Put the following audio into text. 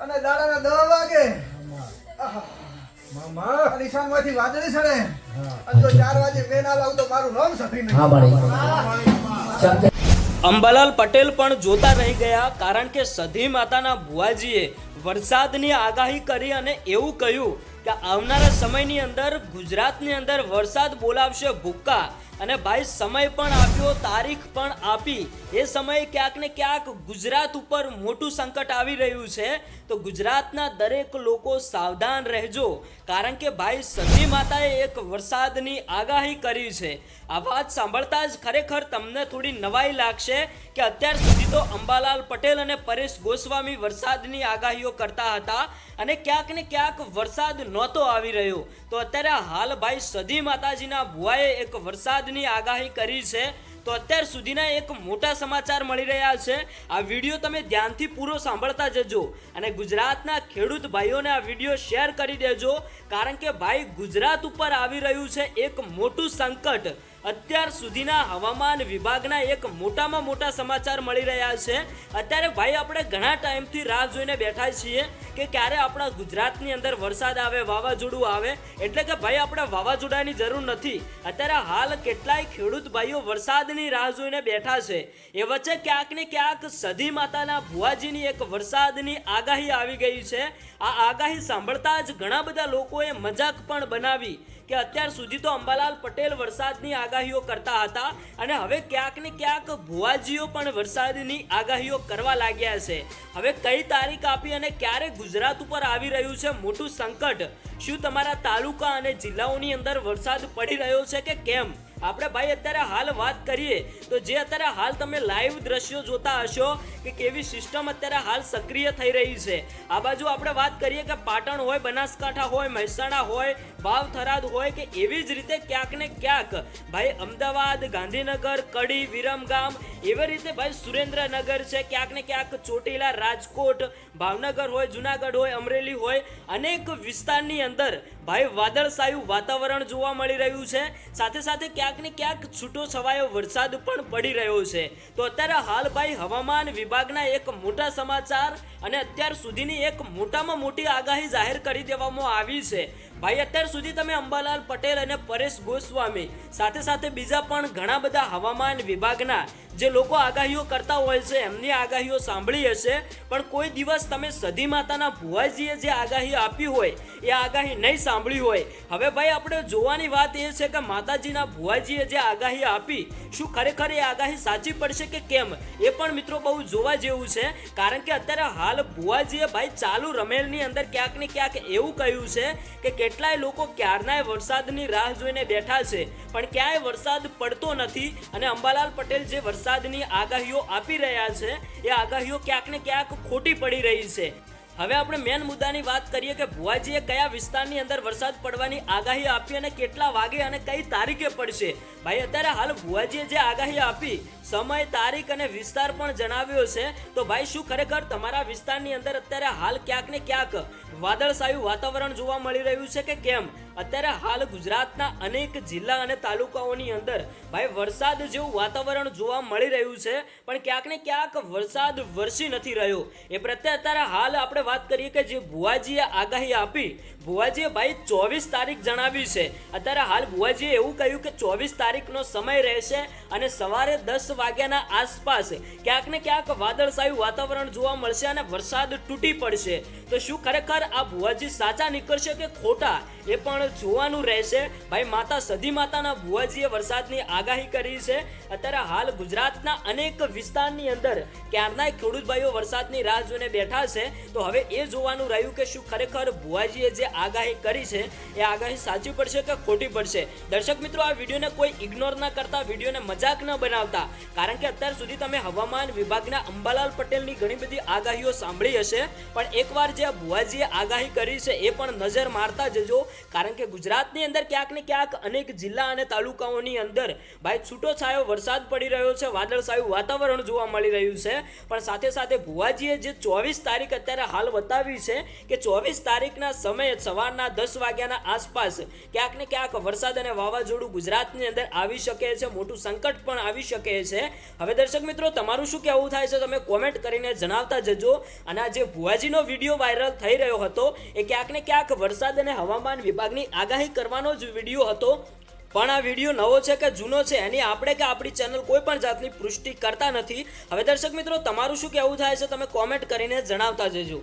અને દાડાના 10 વાગે મામા નિશાનમાંથી વાદળી સડે હા અને જો 4 વાગે મેં ના લાવું તો મારું નામ સફરી નહીં. हाँ बड़ी અંબાલાલ પટેલ પણ જોતા રહી ગયા, કારણ કે સધી માતાના ભુવાજીએ વરસાદની આગાહી કરી અને એવું કહ્યું કે આવનારા સમયની અંદર ગુજરાતની અંદર વરસાદ બોલાવશે ભૂક્કા. અને ભાઈ સમય પણ આપ્યો, તારીખ પણ આપી. એ સમયે ક્યાંક ને ક્યાંક ગુજરાત ઉપર મોટું સંકટ આવી રહ્યું છે. તો ગુજરાતના દરેક લોકો સાવધાન રહેજો, કારણ કે ભાઈ સતી માતાએ એક વરસાદની આગાહી કરી છે. આ વાત સાંભળતા જ ખરેખર તમને થોડી નવાઈ લાગશે કે અત્યાર સુધી તો અંબાલાલ પટેલ અને પરેશ ગોસ્વામી વરસાદની આગાહીઓ કરતા હતા અને ક્યાંક ને ક્યાંક વરસાદ નહોતો આવી રહ્યો. તો અત્યારે હાલ ભાઈ સધી માતાજીના ભુવાએ એક વરસાદની આગાહી કરી છે. તો અત્યાર સુધીના એક મોટા સમાચાર મળી રહ્યા છે. આ વિડીયો તમે ધ્યાનથી પૂરો સાંભળતા જજો અને ગુજરાતના ખેડૂત ભાઈઓને આ વિડીયો શેર કરી દેજો, કારણ કે ભાઈ ગુજરાત ઉપર આવી રહ્યું છે એક મોટું સંકટ. અત્યાર સુધીના હવામાન વિભાગના એક મોટામાં મોટા સમાચાર મળી રહ્યા છે. અત્યારે ભાઈ આપણે ઘણા ટાઈમથી રાહ જોઈને બેઠા છીએ કે ક્યારે આપણા ગુજરાતની અંદર વરસાદ આવે, વાવાઝોડું આવે. એટલે કે ભાઈ આપણે વાવાઝોડાની જરૂર નથી. અત્યારે હાલ કેટલાય ખેડૂત ભાઈઓ વરસાદની રાહ જોઈને બેઠા છે. એ વચ્ચે ક્યાંક ને ક્યાંક સધી માતાના ભુવાજીની એક વરસાદની આગાહી આવી ગઈ છે. આ આગાહી સાંભળતા જ ઘણા બધા લોકોએ મજાક પણ બનાવી કે અત્યાર સુધી તો અંબાલાલ પટેલ વરસાદની આગાહીઓ કરતા હતા અને હવે ક્યાંક ને ક્યાંક ભુવાજીઓ પણ વરસાદની આગાહીઓ કરવા લાગ્યા છે. હવે કઈ તારીખ આપી અને ક્યારે ગુજરાત ઉપર આવી રહ્યું છે મોટું સંકટ? શું તમારા તાલુકા અને જિલ્લાઓની અંદર વરસાદ પડી રહ્યો છે કે કેમ? આપણે ભાઈ અત્યારે હાલ વાત કરીએ તો જે અત્યારે હાલ તમે લાઈવ દ્રશ્યો જોતા હશો કે કેવી સિસ્ટમ અત્યારે હાલ સક્રિય થઈ રહી છે. આ બાજુ આપણે વાત કરીએ કે પાટણ હોય, બનાસકાંઠા હોય, મહેસાણા હોય, વાવ થરાદ હોય કે એવી જ રીતે ક્યાંક ને ક્યાંક ભાઈ અમદાવાદ, ગાંધીનગર, કડી, વિરમગામ, એવી રીતે ભાઈ સુરેન્દ્રનગર છે, ક્યાંક ને ક્યાંક ચોટીલા, રાજકોટ, ભાવનગર હોય, જુનાગઢ હોય, અમરેલી હોય, અનેક વિસ્તારની અંદર ભાઈ વાદળછાયું વાતાવરણ જોવા મળી રહ્યું છે. સાથે સાથે ક્યાંક ને ક્યાંક છૂટો છવાયો વરસાદ પણ પડી રહ્યો છે. તો અત્યારે હાલ ભાઈ હવામાન વિભાગના એક મોટા સમાચાર અને અત્યાર સુધીની એક મોટામાં મોટી આગાહી જાહેર કરી દેવામાં આવી છે. ભાઈ અત્યાર સુધી તમે અંબાલાલ પટેલ અને પરેશ ગોસ્વામી સાથે સાથે બીજા પણ ઘણા બધા હવામાન વિભાગના જે લોકો આગાહીઓ કરતા હોય છે એમની આગાહીઓ સાંભળી હશે, પણ કોઈ દિવસ તમે સધી માતાના ભુવાજીએ જે આગાહી આપી હોય એ આગાહી નહીં સાંભળી હોય. હવે ભાઈ આપણે જોવાની વાત એ છે કે માતાજીના ભુવાજીએ જે આગાહી આપી, શું ખરેખર એ આગાહી સાચી પડશે કે કેમ? એ પણ મિત્રો બહુ જોવા જેવું છે, કારણ કે અત્યારે હાલ ભુવાજીએ ભાઈ ચાલુ રમેલની અંદર ક્યાંક ને ક્યાંક એવું કહ્યું છે કે કેટલાય લોકો ક્યારનાય વરસાદની રાહ જોઈને બેઠા છે પણ ક્યાંય વરસાદ પડતો નથી. અને અંબાલાલ પટેલ જે વરસાદની આગાહીઓ આપી રહ્યા છે એ આગાહીઓ ક્યાંક ને ક્યાંક ખોટી પડી રહી છે. હવે આપણે મેન મુદ્દાની વાત કરીએ કે ભુવાજીએ કયા વિસ્તારની અંદર વરસાદ પડવાની આગાહી આપી અને કેટલા વાગે અને કઈ તારીખે પડશે. ભાઈ અત્યારે હાલ ભુવાજીએ જે આગાહી આપી, સમય, તારીખ અને વિસ્તાર પણ જણાવ્યો છે. તો ભાઈ શું ખરેખર તમારા વિસ્તારની અંદર અત્યારે હાલ ક્યાંક ને ક્યાંક વાદળછાયું વાતાવરણ જોવા મળી રહ્યું છે કે કેમ? અત્યારે હાલ ગુજરાતના અનેક જિલ્લા અને તાલુકાઓની અંદર ભાઈ વરસાદ જેવું વાતાવરણ જોવા મળી રહ્યું છે, પણ ક્યાંક ને ક્યાંક વરસાદ વરસી નથી રહ્યો. એ પ્રત્યે અત્યારે હાલ આપણે વાત કરીએ કે જે ભુવાજીએ આગાહી આપી, ભુવાજીએ ભાઈ 24 તારીખ જણાવી છે. અત્યારે હાલ ભુવાજીએ એવું કહ્યું કે 24 તારીખનો સમય રહેશે અને સવારે 10 વાગ્યાના આસપાસ ક્યાંક ને ક્યાંક વાદળછાયું વાતાવરણ જોવા મળશે અને વરસાદ તૂટી પડશે. તો શું ખરેખર આ ભુવાજી સાચા નીકળશે કે ખોટા એ પણ જોવાનું રહેશે. ભાઈ માતા સધી માતાના ભુવાજીએ વરસાદની આગાહી કરી છે. અત્યારે હાલ ગુજરાતના અનેક વિસ્તારની અંદર ક્યારનાય ખેડૂત ભાઈઓ વરસાદની રાહ જોઈને બેઠા છે. તો હવે એ જોવાનું રહ્યું કે શું ખરેખર ભુવાજીએ જે આગાહી કરી છે એ આગાહી સાચી પડશે કે ખોટી પડશે. દર્શક મિત્રો, આ વિડીયોને કોઈ ઇગ્નોર ના કરતા, વિડીયોને મજાક ન બનાવતા, કારણ કે અત્યાર સુધી તમે હવામાન વિભાગના અંબાલાલ પટેલની ઘણી બધી આગાહીઓ સાંભળી હશે, પણ એકવાર જે ભુવાજીએ આગાહી કરી છે એ પણ નજર મારતા જજો, કારણ કારણ કે ગુજરાતની અંદર ક્યાંક ને ક્યાંક અનેક જિલ્લા અને તાલુકાઓની અંદર ભાઈ છૂટો છાયો વરસાદ પડી રહ્યો છે, વાદળછાયું વાતાવરણ જોવા મળી રહ્યું છે. પણ સાથે સાથે ભુવાજીએ જે 24 તારીખ અત્યારે હાલ બતાવી છે કે 24 તારીખના સમયે સવારના 10 વાગ્યાના આસપાસ ક્યાંક ને ક્યાંક વરસાદ અને વાવાઝોડું ગુજરાતની અંદર આવી શકે છે, મોટું સંકટ પણ આવી શકે છે. હવે દર્શક મિત્રો, તમારું શું કહેવું થાય છે તમે કોમેન્ટ કરીને જણાવતા જજો. અને આ જે ભુવાજીનો વિડીયો વાયરલ થઈ રહ્યો હતો એ ક્યાંક ને ક્યાંક વરસાદ અને હવામાન વિભાગની આગાહી કરવાનો જ વિડીયો હતો. પણ આ વિડીયો નવો છે કે જૂનો છે એની આપણે કે આપણી ચેનલ કોઈ પણ જાતની પુષ્ટિ કરતા નથી. હવે દર્શક મિત્રો, તમારું શું કહેવું થાય છે તમે કોમેન્ટ કરીને જણાવતા જજો.